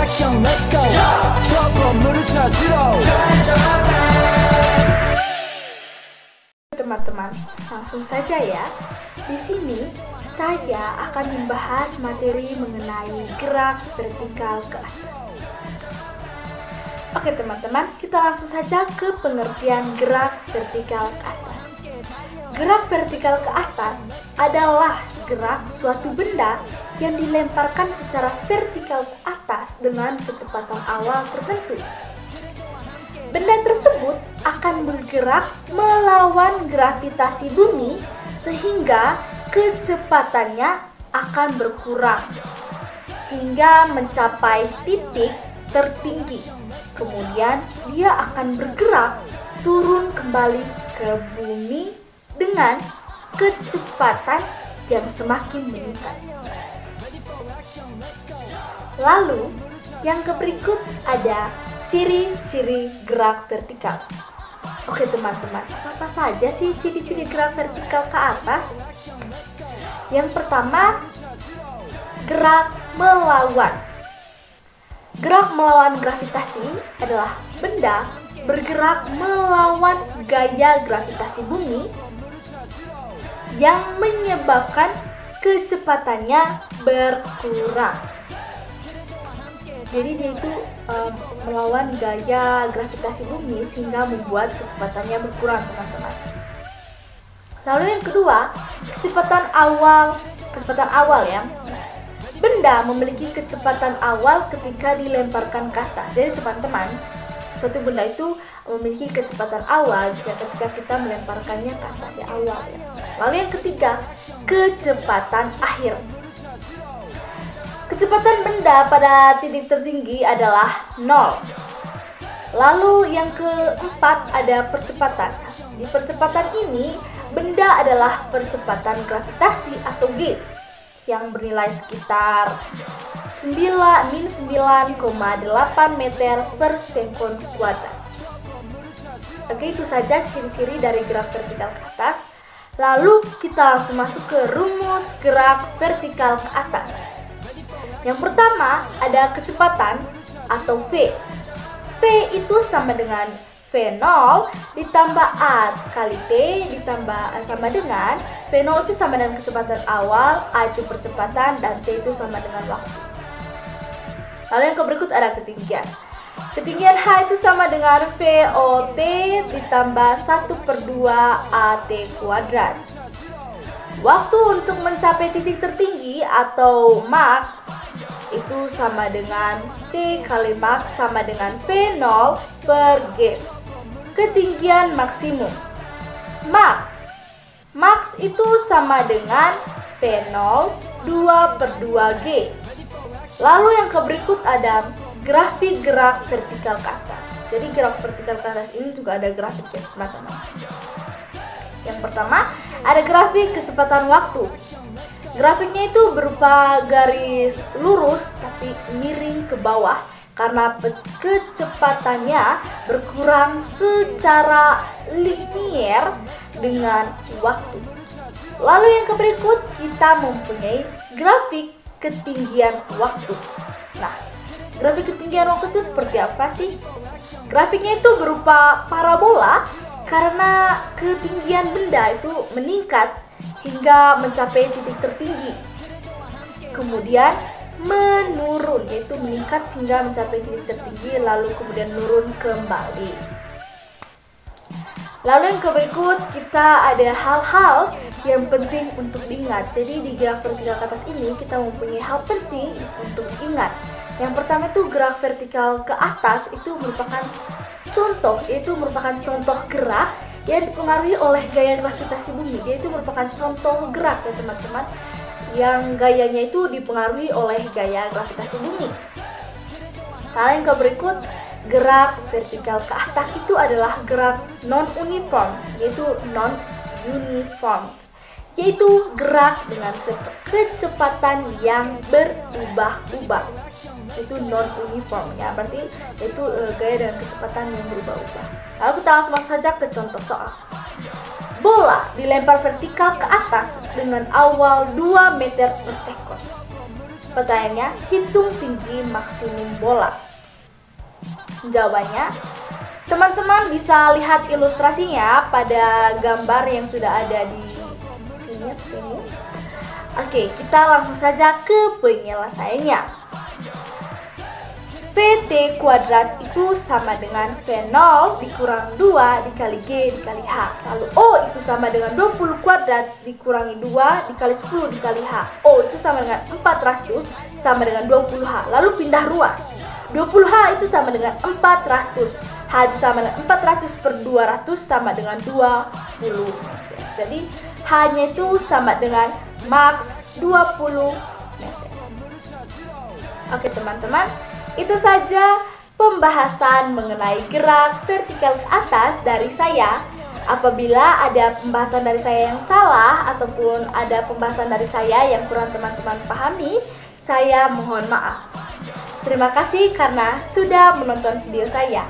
action, let's go. trouble 찾으러. Teman-teman, langsung saja ya. Di sini saya akan membahas materi mengenai gerak vertikal ke atas. Oke teman-teman, kita langsung saja ke pengertian gerak vertikal ke atas. Gerak vertikal ke atas adalah gerak suatu benda yang dilemparkan secara vertikal ke atas dengan kecepatan awal tertentu. Benda tersebut akan bergerak melawan gravitasi bumi sehingga kecepatannya akan berkurang hingga mencapai titik tertinggi. Kemudian dia akan bergerak turun kembali ke bumi dengan kecepatan yang semakin meningkat. Lalu, yang berikut ada ciri-ciri gerak vertikal. Oke teman-teman, apa saja sih ciri-ciri gerak vertikal ke atas? Yang pertama, gerak melawan. Gerak melawan gravitasi adalah benda bergerak melawan gaya gravitasi bumi yang menyebabkan kecepatannya berkurang. Jadi dia itu melawan gaya gravitasi bumi sehingga membuat kecepatannya berkurang, teman-teman. Lalu yang kedua, kecepatan awal ya. Benda memiliki kecepatan awal ketika dilemparkan ke atas. Jadi teman-teman, suatu benda itu memiliki kecepatan awal ketika kita melemparkannya ke atas di awal ya. Lalu yang ketiga, kecepatan akhir. Kecepatan benda pada titik tertinggi adalah 0. Lalu yang keempat ada percepatan. Di percepatan ini, benda adalah percepatan gravitasi atau G yang bernilai sekitar 9,8 meter per sekon kuadrat. Oke, itu saja ciri-ciri dari gerak vertikal ke atas. Lalu kita langsung masuk ke rumus gerak vertikal ke atas. Yang pertama ada kecepatan atau V. V itu sama dengan V0 ditambah A kali T ditambah sama dengan V0 itu sama dengan kecepatan awal, A itu percepatan, dan T itu sama dengan waktu. Lalu yang berikut ada ketinggian. Ketinggian H itu sama dengan VOT ditambah 1/2 AT kuadrat. Waktu untuk mencapai titik tertinggi atau Mach itu sama dengan T kali Mach sama dengan V0 per G. Ketinggian maksimum Max itu sama dengan V0 2/2G. Lalu yang berikut ada grafik gerak vertikal ke atas. Jadi gerak vertikal ke atas ini juga ada grafik ya teman-teman. Yang pertama ada grafik kecepatan waktu. Grafiknya itu berupa garis lurus tapi miring ke bawah karena kecepatannya berkurang secara linier dengan waktu. Lalu yang berikut kita mempunyai grafik ketinggian waktu. Nah, grafik ketinggian waktu itu seperti apa sih? Grafiknya itu berupa parabola karena ketinggian benda itu meningkat hingga mencapai titik tertinggi. Kemudian menurun, yaitu meningkat hingga mencapai titik tertinggi lalu kemudian menurun kembali. Lalu yang berikut kita ada hal-hal yang penting untuk diingat. Jadi di gerak vertikal ke atas ini kita mempunyai hal penting untuk diingat. Yang pertama itu gerak vertikal ke atas itu merupakan contoh, yaitu merupakan contoh gerak yang dipengaruhi oleh gaya gravitasi bumi. Dia itu merupakan contoh gerak ya teman-teman, yang gayanya itu dipengaruhi oleh gaya gravitasi bumi. Nah, yang berikut gerak vertikal ke atas itu adalah gerak non-uniform, yaitu gerak dengan kecepatan yang berubah-ubah. Itu non-uniform ya, berarti itu gaya dengan kecepatan yang berubah-ubah. Lalu kita langsung masuk saja ke contoh soal. Bola dilempar vertikal ke atas dengan awal 2 meter per sekon. Pertanyaannya, hitung tinggi maksimum bola. Jawabannya, teman-teman bisa lihat ilustrasinya pada gambar yang sudah ada di sini. Oke, kita langsung saja ke penyelesaiannya. PT kuadrat itu sama dengan V0 dikurang 2 dikali G dikali H. Lalu O itu sama dengan 20 kuadrat dikurangi 2 dikali 10 dikali H. O itu sama dengan 400 sama dengan 20H. Lalu pindah ruas. 20H itu sama dengan 400. H itu sama dengan 400 per 200 sama dengan 20. Jadi H-nya itu sama dengan maks 20 meter. Oke teman-teman, itu saja pembahasan mengenai gerak vertikal ke atas dari saya. Apabila ada pembahasan dari saya yang salah ataupun ada pembahasan dari saya yang kurang teman-teman pahami, saya mohon maaf. Terima kasih karena sudah menonton video saya.